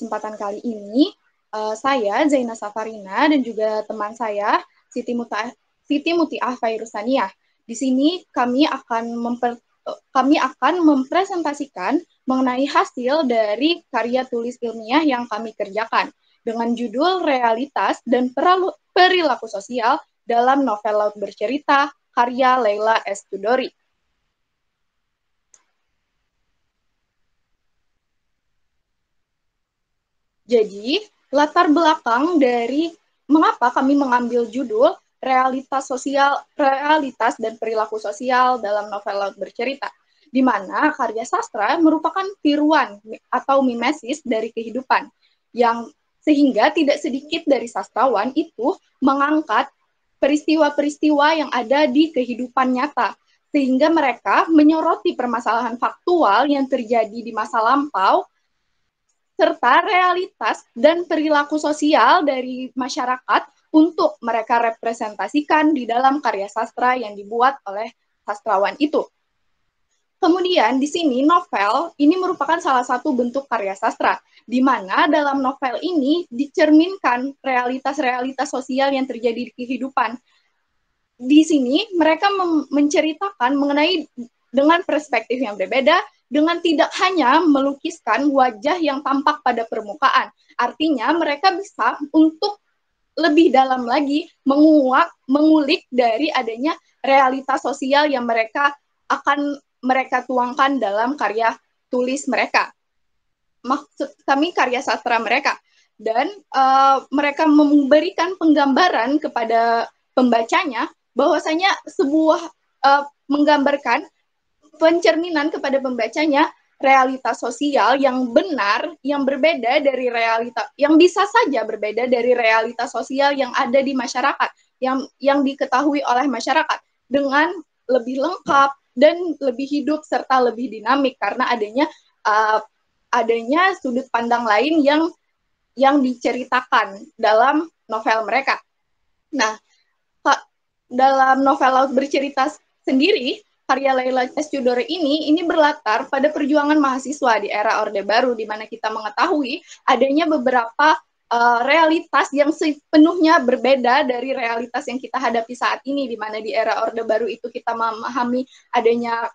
kesempatan kali ini, saya Zaina Safarina dan juga teman saya Siti Mutiah Fairusaniah. Di sini kami akan mempresentasikan mengenai hasil dari karya tulis ilmiah yang kami kerjakan dengan judul Realitas dan Perilaku Sosial dalam Novel Laut Bercerita karya Leila S. Chudori. Jadi, latar belakang dari mengapa kami mengambil judul realitas dan perilaku sosial dalam novel Laut Bercerita, di mana karya sastra merupakan tiruan atau mimesis dari kehidupan, yang sehingga tidak sedikit dari sastrawan itu mengangkat peristiwa-peristiwa yang ada di kehidupan nyata, sehingga mereka menyoroti permasalahan faktual yang terjadi di masa lampau serta realitas dan perilaku sosial dari masyarakat untuk mereka representasikan di dalam karya sastra yang dibuat oleh sastrawan itu. Kemudian di sini novel ini merupakan salah satu bentuk karya sastra, di mana dalam novel ini dicerminkan realitas-realitas sosial yang terjadi di kehidupan. Di sini mereka menceritakan mengenai dengan perspektif yang berbeda, dengan tidak hanya melukiskan wajah yang tampak pada permukaan. Artinya mereka bisa untuk lebih dalam lagi mengulik dari adanya realitas sosial yang akan mereka tuangkan dalam karya tulis mereka. Maksud kami karya sastra mereka. Dan mereka memberikan penggambaran kepada pembacanya bahwasanya menggambarkan pencerminan kepada pembacanya realitas sosial yang benar, yang berbeda dari yang bisa saja berbeda dari realitas sosial yang ada di masyarakat, yang diketahui oleh masyarakat dengan lebih lengkap dan lebih hidup serta lebih dinamik karena adanya sudut pandang lain yang diceritakan dalam novel mereka. Nah, dalam novel Laut Bercerita sendiri, karya Leila S. Chudori ini berlatar pada perjuangan mahasiswa di era Orde Baru, di mana kita mengetahui adanya beberapa realitas yang sepenuhnya berbeda dari realitas yang kita hadapi saat ini, di mana di era Orde Baru itu kita memahami adanya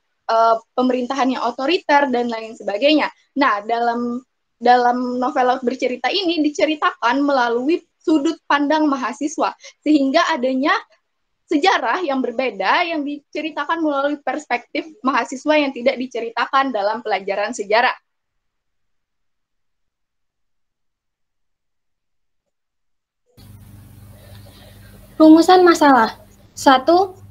pemerintahan yang otoriter dan lain sebagainya. Nah, dalam novel Laut Bercerita ini diceritakan melalui sudut pandang mahasiswa, sehingga adanya sejarah yang berbeda yang diceritakan melalui perspektif mahasiswa yang tidak diceritakan dalam pelajaran sejarah. Rumusan masalah. 1.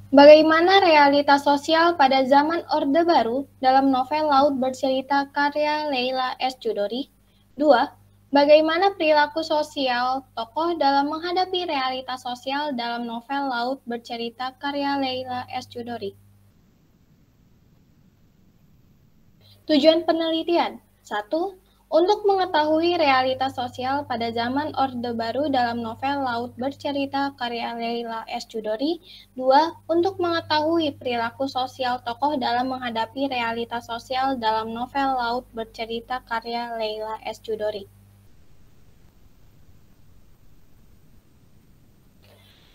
Bagaimana realitas sosial pada zaman Orde Baru dalam novel Laut Bercerita karya Leila S. Chudori? 2. Bagaimana perilaku sosial tokoh dalam menghadapi realitas sosial dalam novel Laut Bercerita karya Leila S. Chudori? Tujuan penelitian. 1. Untuk mengetahui realitas sosial pada zaman Orde Baru dalam novel Laut Bercerita karya Leila S. Chudori. 2. Untuk mengetahui perilaku sosial tokoh dalam menghadapi realitas sosial dalam novel Laut Bercerita karya Leila S. Chudori.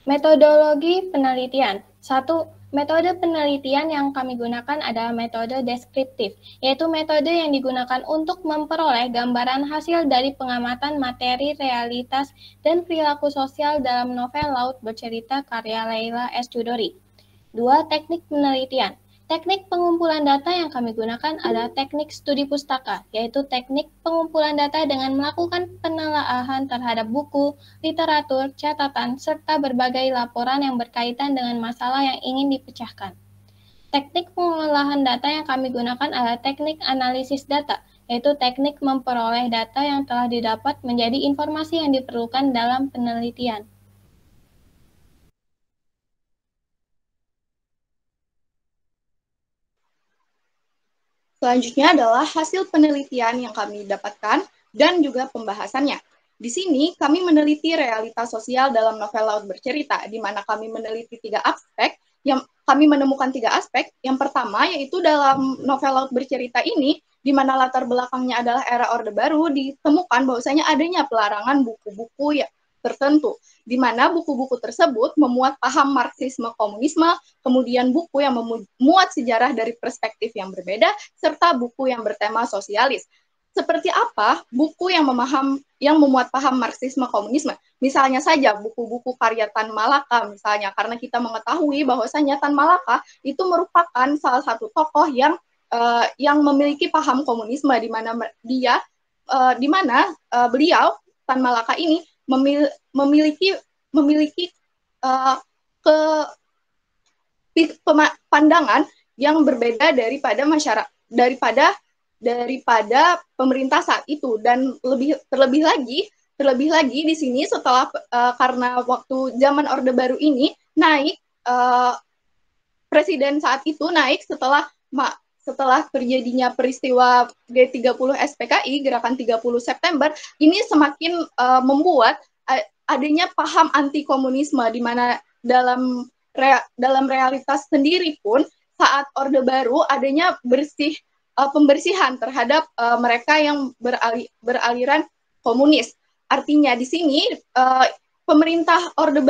Metodologi penelitian. 1. Metode penelitian yang kami gunakan adalah metode deskriptif, yaitu metode yang digunakan untuk memperoleh gambaran hasil dari pengamatan materi, realitas, dan perilaku sosial dalam novel Laut Bercerita karya Leila S. Chudori. 2. Teknik penelitian. Teknik pengumpulan data yang kami gunakan adalah teknik studi pustaka, yaitu teknik pengumpulan data dengan melakukan penelaahan terhadap buku, literatur, catatan, serta berbagai laporan yang berkaitan dengan masalah yang ingin dipecahkan. Teknik pengolahan data yang kami gunakan adalah teknik analisis data, yaitu teknik memperoleh data yang telah didapat menjadi informasi yang diperlukan dalam penelitian. Selanjutnya adalah hasil penelitian yang kami dapatkan dan juga pembahasannya. Di sini kami meneliti realitas sosial dalam novel Laut Bercerita, di mana kami meneliti kami menemukan tiga aspek. Yang pertama yaitu dalam novel Laut Bercerita ini di mana latar belakangnya adalah era Orde Baru, ditemukan bahwasanya adanya pelarangan buku-buku ya tertentu, di mana buku-buku tersebut memuat paham Marxisme Komunisme, kemudian buku yang memuat sejarah dari perspektif yang berbeda, serta buku yang bertema sosialis. Seperti apa buku yang memuat paham Marxisme Komunisme? Misalnya saja buku-buku karya Tan Malaka misalnya, karena kita mengetahui bahwasanya Tan Malaka itu merupakan salah satu tokoh yang memiliki paham komunisme, di mana beliau Tan Malaka ini memiliki uh, ke pandangan yang berbeda daripada masyarakat, daripada pemerintah saat itu. Dan terlebih lagi di sini setelah karena waktu zaman Orde Baru ini naik, presiden saat itu naik setelah terjadinya peristiwa G30 SPKI, Gerakan 30 September, ini semakin membuat adanya paham anti komunisme, di mana dalam realitas sendiri pun saat Orde Baru adanya pembersihan terhadap mereka yang beraliran komunis. Artinya di sini pemerintah Orde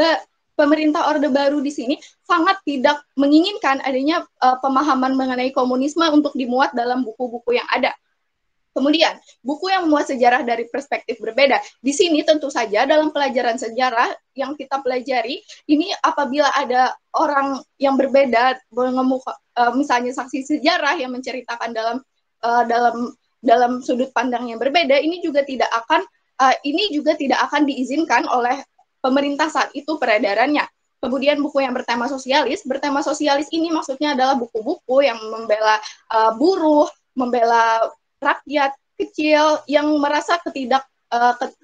Baru di sini sangat tidak menginginkan adanya pemahaman mengenai komunisme untuk dimuat dalam buku-buku yang ada. Kemudian, buku yang memuat sejarah dari perspektif berbeda. Di sini tentu saja dalam pelajaran sejarah yang kita pelajari, ini apabila ada orang yang berbeda, misalnya saksi sejarah yang menceritakan dalam sudut pandang yang berbeda, ini juga tidak akan diizinkan oleh pemerintah saat itu peredarannya. Kemudian buku yang bertema sosialis ini maksudnya adalah buku-buku yang membela buruh, membela rakyat kecil yang merasa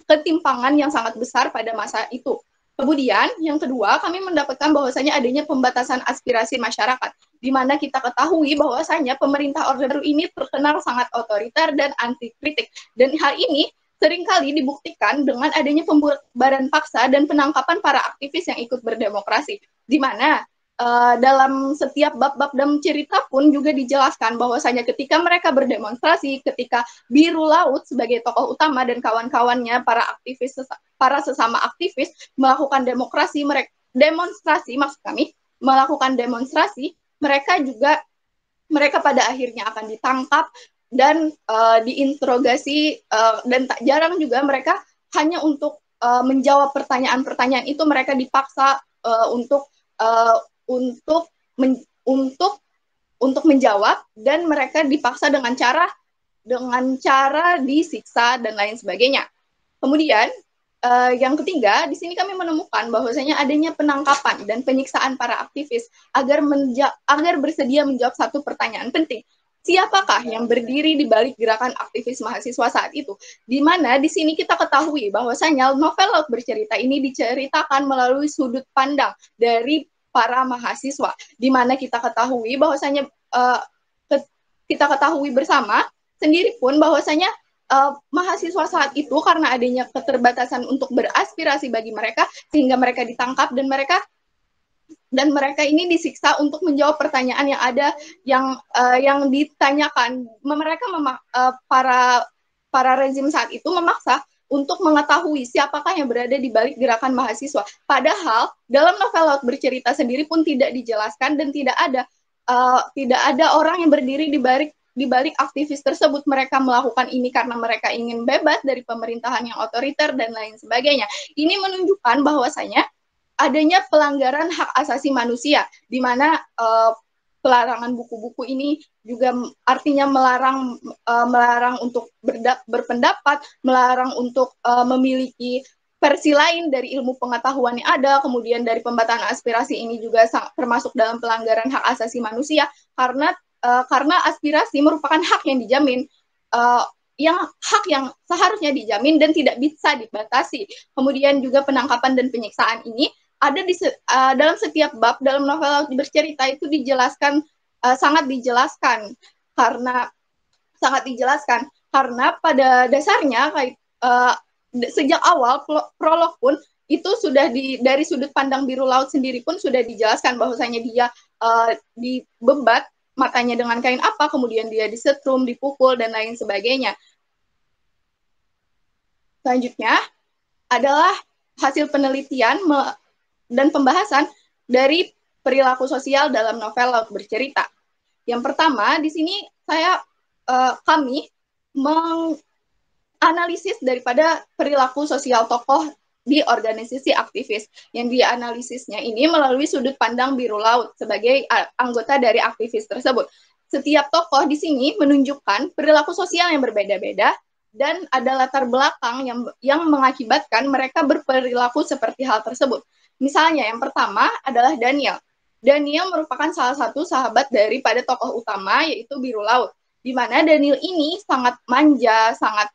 ketimpangan yang sangat besar pada masa itu. Kemudian yang kedua, kami mendapatkan bahwasanya adanya pembatasan aspirasi masyarakat, di mana kita ketahui bahwasanya pemerintah Orde Baru ini terkenal sangat otoriter dan anti kritik. Dan hal ini seringkali dibuktikan dengan adanya pembubaran paksa dan penangkapan para aktivis yang ikut berdemokrasi, di mana dalam setiap bab-bab dalam cerita pun juga dijelaskan bahwasanya ketika mereka berdemonstrasi, ketika Biru Laut sebagai tokoh utama dan kawan-kawannya, para sesama aktivis melakukan demonstrasi, mereka pada akhirnya akan ditangkap dan diinterogasi, dan tak jarang juga mereka hanya untuk menjawab pertanyaan-pertanyaan itu mereka dipaksa untuk menjawab, dan mereka dipaksa dengan cara disiksa dan lain sebagainya. Kemudian yang ketiga, di sini kami menemukan bahwasanya adanya penangkapan dan penyiksaan para aktivis agar bersedia menjawab satu pertanyaan penting. Siapakah yang berdiri di balik gerakan aktivis mahasiswa saat itu? Di mana di sini kita ketahui bahwasanya novel Laut Bercerita ini diceritakan melalui sudut pandang dari para mahasiswa, di mana kita ketahui bahwasanya kita ketahui bersama sendiri pun bahwasanya mahasiswa saat itu karena adanya keterbatasan untuk beraspirasi bagi mereka, sehingga mereka ditangkap dan mereka ini disiksa untuk menjawab pertanyaan yang ada yang ditanyakan. Para rezim saat itu memaksa untuk mengetahui siapakah yang berada di balik gerakan mahasiswa. Padahal dalam novel Laut Bercerita sendiri pun tidak dijelaskan dan tidak ada orang yang berdiri di balik aktivis tersebut. Mereka melakukan ini karena mereka ingin bebas dari pemerintahan yang otoriter dan lain sebagainya. Ini menunjukkan bahwasanya adanya pelanggaran hak asasi manusia, di mana pelarangan buku-buku ini juga artinya melarang untuk berpendapat, melarang untuk memiliki versi lain dari ilmu pengetahuan yang ada. Kemudian dari pembatasan aspirasi ini juga termasuk dalam pelanggaran hak asasi manusia, karena aspirasi merupakan hak yang dijamin, hak yang seharusnya dijamin dan tidak bisa dibatasi. Kemudian juga penangkapan dan penyiksaan ini ada dalam setiap bab dalam novel Laut Bercerita itu sangat dijelaskan karena pada dasarnya sejak awal prolog pun itu sudah dari sudut pandang Biru Laut sendiri pun sudah dijelaskan bahwasanya dia dibebat matanya dengan kain apa, kemudian dia disetrum, dipukul, dan lain sebagainya. Selanjutnya adalah hasil penelitian dan pembahasan dari perilaku sosial dalam novel Laut Bercerita. Yang pertama, di sini kami menganalisis daripada perilaku sosial tokoh di organisasi aktivis. Yang dianalisisnya ini melalui sudut pandang biru laut sebagai anggota dari aktivis tersebut. Setiap tokoh di sini menunjukkan perilaku sosial yang berbeda-beda dan ada latar belakang yang mengakibatkan mereka berperilaku seperti hal tersebut. Misalnya yang pertama adalah Daniel. Daniel merupakan salah satu sahabat daripada tokoh utama, yaitu biru laut, di mana Daniel ini sangat manja, sangat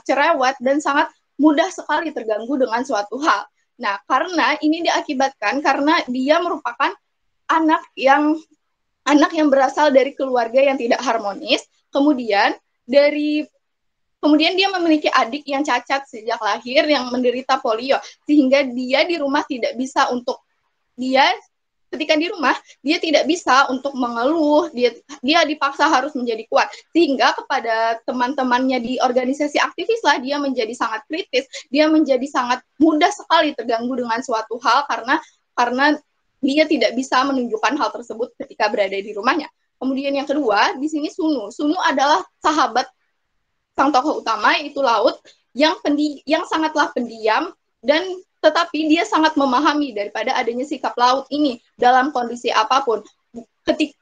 cerewet, dan sangat mudah sekali terganggu dengan suatu hal. Nah, karena ini diakibatkan karena dia merupakan anak yang berasal dari keluarga yang tidak harmonis, kemudian dia memiliki adik yang cacat sejak lahir yang menderita polio, sehingga dia di rumah tidak bisa ketika di rumah dia tidak bisa untuk mengeluh, dia dipaksa harus menjadi kuat, sehingga kepada teman-temannya di organisasi aktivis lah dia menjadi sangat kritis, dia menjadi sangat mudah sekali terganggu dengan suatu hal karena dia tidak bisa menunjukkan hal tersebut ketika berada di rumahnya. Kemudian yang kedua, di sini Sunu. Sunu adalah sahabat sang tokoh utama, yaitu Laut, yang sangatlah pendiam, dan tetapi dia sangat memahami daripada adanya sikap Laut ini dalam kondisi apapun.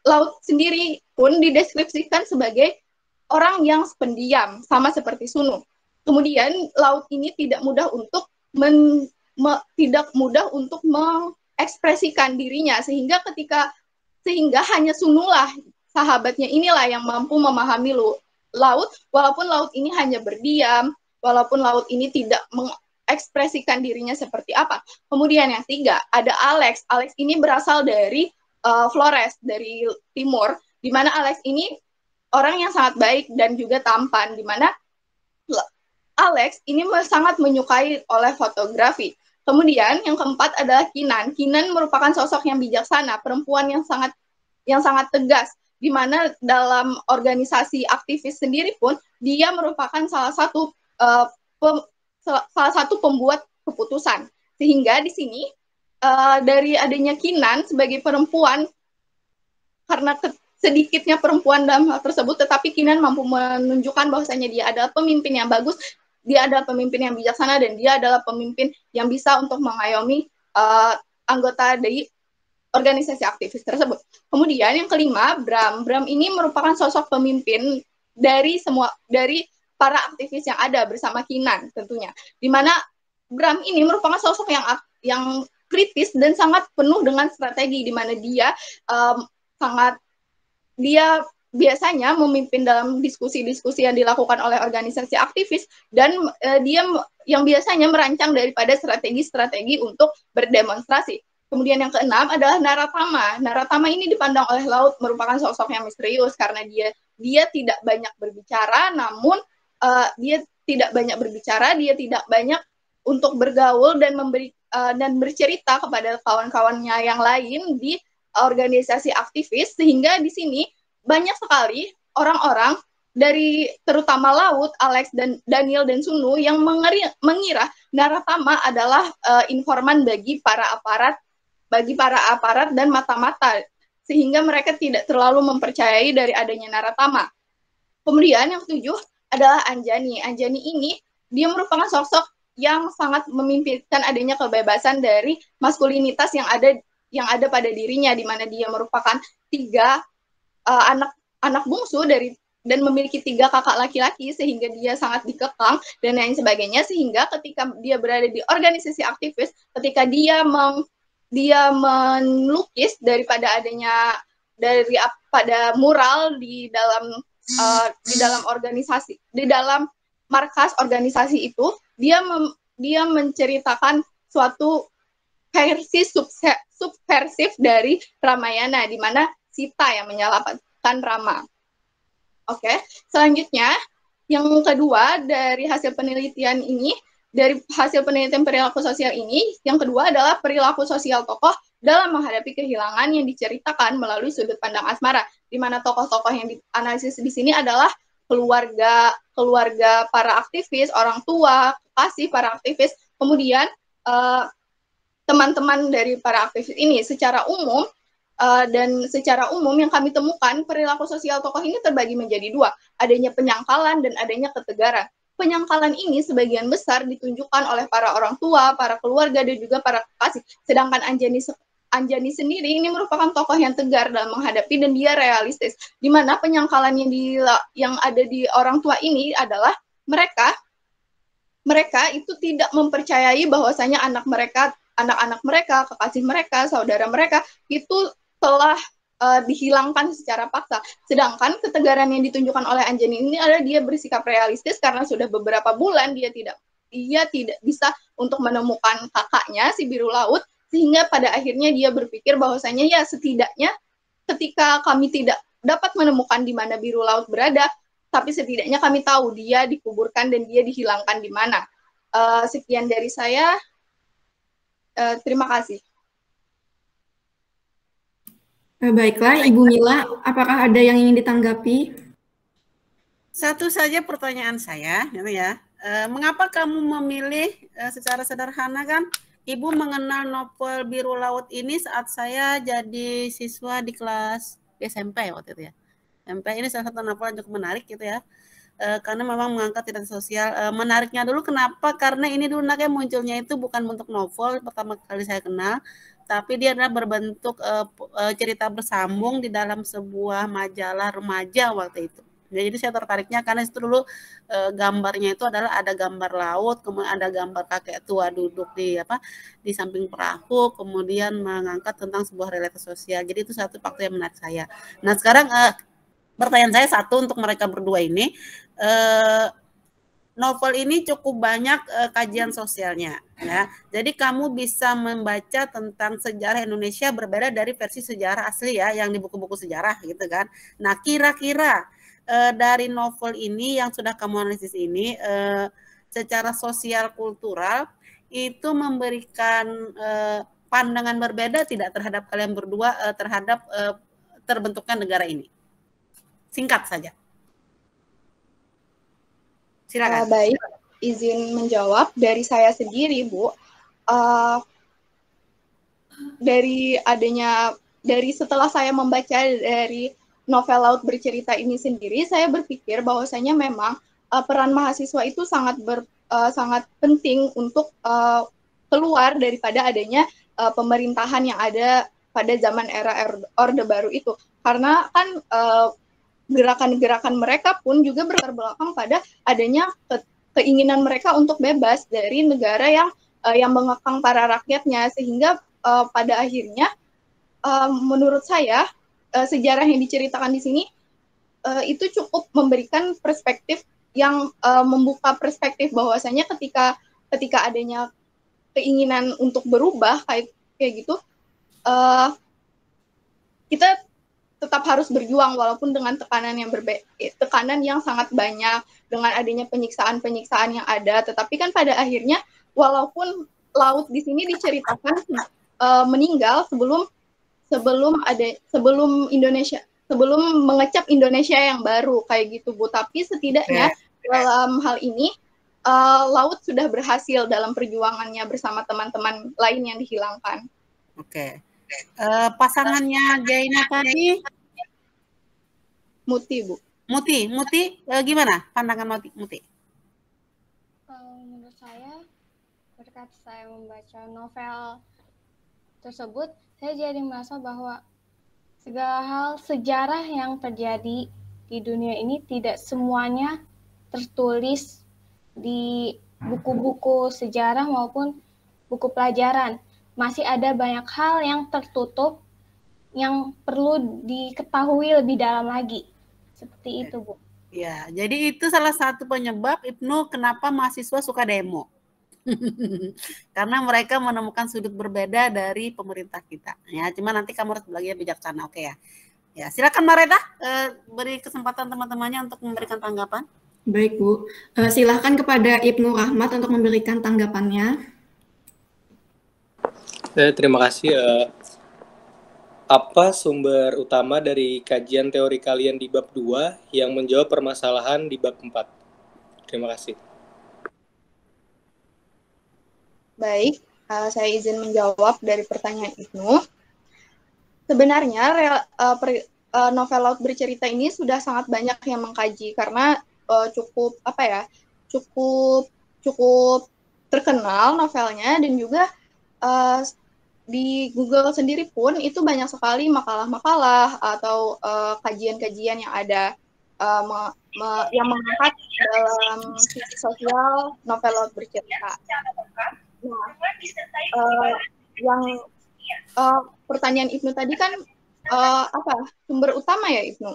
Laut sendiri pun dideskripsikan sebagai orang yang pendiam, sama seperti Sunu. Kemudian Laut ini tidak mudah untuk mengekspresikan dirinya, sehingga hanya Sunulah sahabatnya inilah yang mampu memahami Laut, walaupun Laut ini hanya berdiam, walaupun Laut ini tidak mengekspresikan dirinya seperti apa. Kemudian yang tiga, ada Alex. Alex ini berasal dari Flores, dari timur, di mana Alex ini orang yang sangat baik dan juga tampan, di mana Alex ini sangat menyukai oleh fotografi. Kemudian yang keempat adalah Kinan. Kinan merupakan sosok yang bijaksana, perempuan yang sangat tegas, di mana dalam organisasi aktivis sendiri pun dia merupakan salah satu pembuat keputusan. Sehingga di sini dari adanya Kinan sebagai perempuan, karena sedikitnya perempuan dalam hal tersebut, tetapi Kinan mampu menunjukkan bahwasanya dia adalah pemimpin yang bagus, dia adalah pemimpin yang bijaksana, dan dia adalah pemimpin yang bisa untuk mengayomi anggota dari organisasi aktivis tersebut. Kemudian yang kelima, Bram. Bram ini merupakan sosok pemimpin dari para aktivis yang ada bersama Kinan tentunya. Di mana Bram ini merupakan sosok yang kritis dan sangat penuh dengan strategi, di mana dia biasanya memimpin dalam diskusi-diskusi yang dilakukan oleh organisasi aktivis, dan dia yang biasanya merancang daripada strategi-strategi untuk berdemonstrasi. Kemudian yang keenam adalah Naratama. Naratama ini dipandang oleh Laut merupakan sosok yang misterius karena dia tidak banyak berbicara, namun dia tidak banyak untuk bergaul dan bercerita kepada kawan-kawannya yang lain di organisasi aktivis, sehingga di sini banyak sekali orang-orang dari terutama Laut, Alex, dan Daniel dan Sunu yang mengira Naratama adalah informan bagi para aparat dan mata-mata, sehingga mereka tidak terlalu mempercayai dari adanya Naratama. Kemudian yang ketujuh adalah Anjani. Anjani ini dia merupakan sosok yang sangat memimpikan adanya kebebasan dari maskulinitas yang ada pada dirinya, di mana dia merupakan anak bungsu dan memiliki 3 kakak laki-laki, sehingga dia sangat dikekang dan lain sebagainya, sehingga ketika dia berada di organisasi aktivis, ketika dia melukis daripada mural di dalam organisasi, di dalam markas organisasi itu, dia menceritakan suatu versi subversif dari Ramayana, di mana Sita yang menyelamatkan Rama. Oke, selanjutnya yang kedua dari hasil penelitian perilaku sosial ini, yang kedua adalah perilaku sosial tokoh dalam menghadapi kehilangan yang diceritakan melalui sudut pandang asmara, di mana tokoh-tokoh yang dianalisis di sini adalah keluarga para aktivis, orang tua, kekasih para aktivis, kemudian teman-teman dari para aktivis ini secara umum. Dan secara umum yang kami temukan, perilaku sosial tokoh ini terbagi menjadi dua, adanya penyangkalan dan adanya ketegaran. Penyangkalan ini sebagian besar ditunjukkan oleh para orang tua, para keluarga, dan juga para kekasih. Sedangkan Anjani sendiri ini merupakan tokoh yang tegar dalam menghadapi dan dia realistis. Di mana penyangkalan yang ada di orang tua ini adalah mereka itu tidak mempercayai bahwasanya anak-anak mereka, kekasih mereka, saudara mereka itu telah dihilangkan secara paksa. Sedangkan ketegaran yang ditunjukkan oleh Anjani ini adalah dia bersikap realistis karena sudah beberapa bulan dia tidak bisa untuk menemukan kakaknya si biru laut, sehingga pada akhirnya dia berpikir bahwasanya ya setidaknya ketika kami tidak dapat menemukan di mana biru laut berada, tapi setidaknya kami tahu dia dikuburkan dan dia dihilangkan di mana. Sekian dari saya. Terima kasih. Baiklah, Ibu Mila, apakah ada yang ingin ditanggapi? Satu saja pertanyaan saya, gitu ya. Mengapa kamu memilih secara sederhana kan? Ibu mengenal novel Biru Laut ini saat saya jadi siswa di kelas SMP waktu itu ya. SMP ini salah satu novel yang cukup menarik gitu ya. Karena memang mengangkat tindak sosial. Menariknya dulu kenapa? Karena ini dulu anaknya munculnya itu bukan bentuk novel pertama kali saya kenal, tapi dia adalah berbentuk cerita bersambung di dalam sebuah majalah remaja waktu itu. Jadi saya tertariknya karena itu dulu gambarnya itu adalah ada gambar laut, kemudian ada gambar kakek tua duduk di samping perahu, kemudian mengangkat tentang sebuah realitas sosial. Jadi itu satu faktor yang menarik saya. Nah sekarang pertanyaan saya satu untuk mereka berdua ini, novel ini cukup banyak kajian sosialnya, ya. Jadi kamu bisa membaca tentang sejarah Indonesia berbeda dari versi sejarah asli ya, yang di buku-buku sejarah gitu kan. Nah kira-kira dari novel ini yang sudah kamu analisis ini, secara sosial kultural itu memberikan pandangan berbeda tidak terhadap kalian berdua terhadap terbentuknya negara ini? Singkat saja. Silakan. Baik, izin menjawab dari saya sendiri, Bu. Dari setelah saya membaca dari novel Laut Bercerita ini sendiri, saya berpikir bahwasanya memang peran mahasiswa itu sangat penting untuk keluar daripada adanya pemerintahan yang ada pada zaman era Orde Baru itu. Karena kan gerakan-gerakan mereka pun juga berlatar belakang pada adanya keinginan mereka untuk bebas dari negara yang mengekang para rakyatnya, sehingga pada akhirnya menurut saya sejarah yang diceritakan di sini itu cukup memberikan perspektif yang membuka perspektif bahwasanya ketika adanya keinginan untuk berubah kayak gitu, kita tetap harus berjuang walaupun dengan tekanan yang sangat banyak, dengan adanya penyiksaan-penyiksaan yang ada. Tetapi kan pada akhirnya walaupun laut di sini diceritakan meninggal sebelum mengecap Indonesia yang baru kayak gitu, Bu. Tapi setidaknya dalam hal ini laut sudah berhasil dalam perjuangannya bersama teman-teman lain yang dihilangkan. Oke. Pasangannya Jaina tadi Muti, Bu. Muti, gimana pandangan Muti? Menurut saya, berkat saya membaca novel tersebut, saya jadi merasa bahwa segala hal sejarah yang terjadi di dunia ini tidak semuanya tertulis di buku-buku sejarah maupun buku pelajaran. Masih ada banyak hal yang tertutup yang perlu diketahui lebih dalam lagi. Seperti itu, Bu. Ya, jadi itu salah satu penyebab Ibnu kenapa mahasiswa suka demo. Karena mereka menemukan sudut berbeda dari pemerintah kita. Ya, cuma nanti kamu harus belajar bijaksana, oke ya. Ya, silakan Mbak Reda, beri kesempatan teman-temannya untuk memberikan tanggapan. Baik, Bu. Silakan kepada Ibnu Rahmat untuk memberikan tanggapannya. Terima kasih Apa sumber utama dari kajian teori kalian di bab 2 yang menjawab permasalahan di bab 4? Terima kasih. Baik, saya izin menjawab dari pertanyaan Ibnu. Sebenarnya novel laut bercerita ini sudah sangat banyak yang mengkaji karena cukup cukup terkenal novelnya, dan juga di Google sendiri pun itu banyak sekali makalah-makalah atau kajian-kajian yang ada yang mengangkat dalam sisi sosial novel laut bercerita. Nah, yang pertanyaan Ibnu tadi kan sumber utama ya, Ibnu?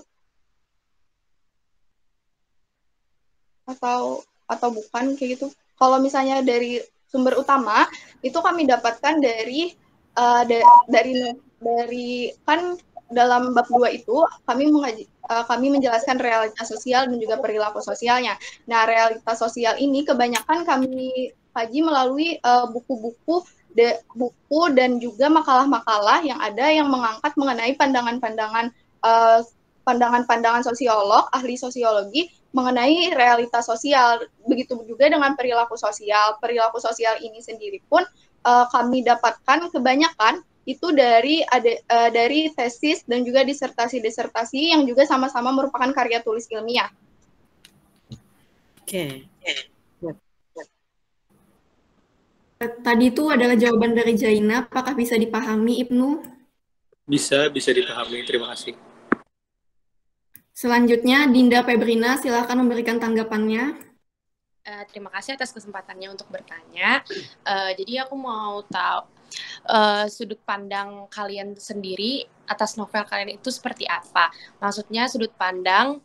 Atau bukan kayak gitu? Kalau misalnya dari sumber utama itu kami dapatkan dari kan dalam bab 2 itu kami menjelaskan realitas sosial dan juga perilaku sosialnya. Nah, realitas sosial ini kebanyakan kami kaji melalui buku-buku dan juga makalah-makalah yang ada yang mengangkat mengenai pandangan-pandangan sosiolog, ahli sosiologi mengenai realitas sosial. Begitu juga dengan perilaku sosial. Perilaku sosial ini sendiri pun kami dapatkan kebanyakan itu dari tesis dan juga disertasi-disertasi yang juga sama-sama merupakan karya tulis ilmiah. Oke. Tadi itu adalah jawaban dari Jaina. Apakah bisa dipahami, Ibnu? Bisa dipahami. Terima kasih. Selanjutnya, Dinda Febrina, silakan memberikan tanggapannya. Terima kasih atas kesempatannya untuk bertanya. Jadi aku mau tahu sudut pandang kalian sendiri atas novel kalian itu seperti apa? Maksudnya sudut pandang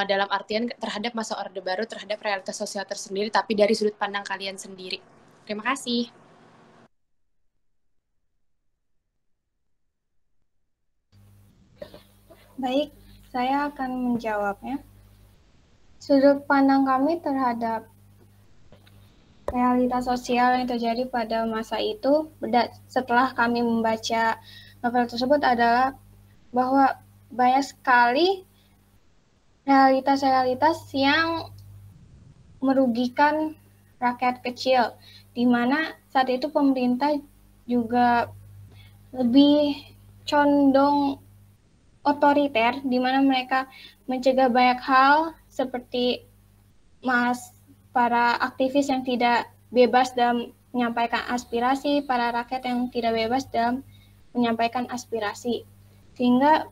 dalam artian terhadap masa Orde Baru, terhadap realitas sosial tersendiri, tapi dari sudut pandang kalian sendiri. Terima kasih. Baik, saya akan menjawabnya. Sudut pandang kami terhadap realitas sosial yang terjadi pada masa itu setelah kami membaca novel tersebut adalah bahwa banyak sekali realitas-realitas yang merugikan rakyat kecil, di mana saat itu pemerintah juga lebih condong otoriter, di mana mereka mencegah banyak hal seperti para aktivis yang tidak bebas dalam menyampaikan aspirasi, para rakyat yang tidak bebas dalam menyampaikan aspirasi. Sehingga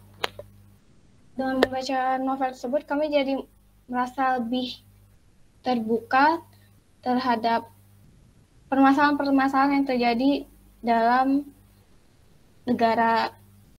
dengan membaca novel tersebut kami jadi merasa lebih terbuka terhadap permasalahan-permasalahan yang terjadi dalam negara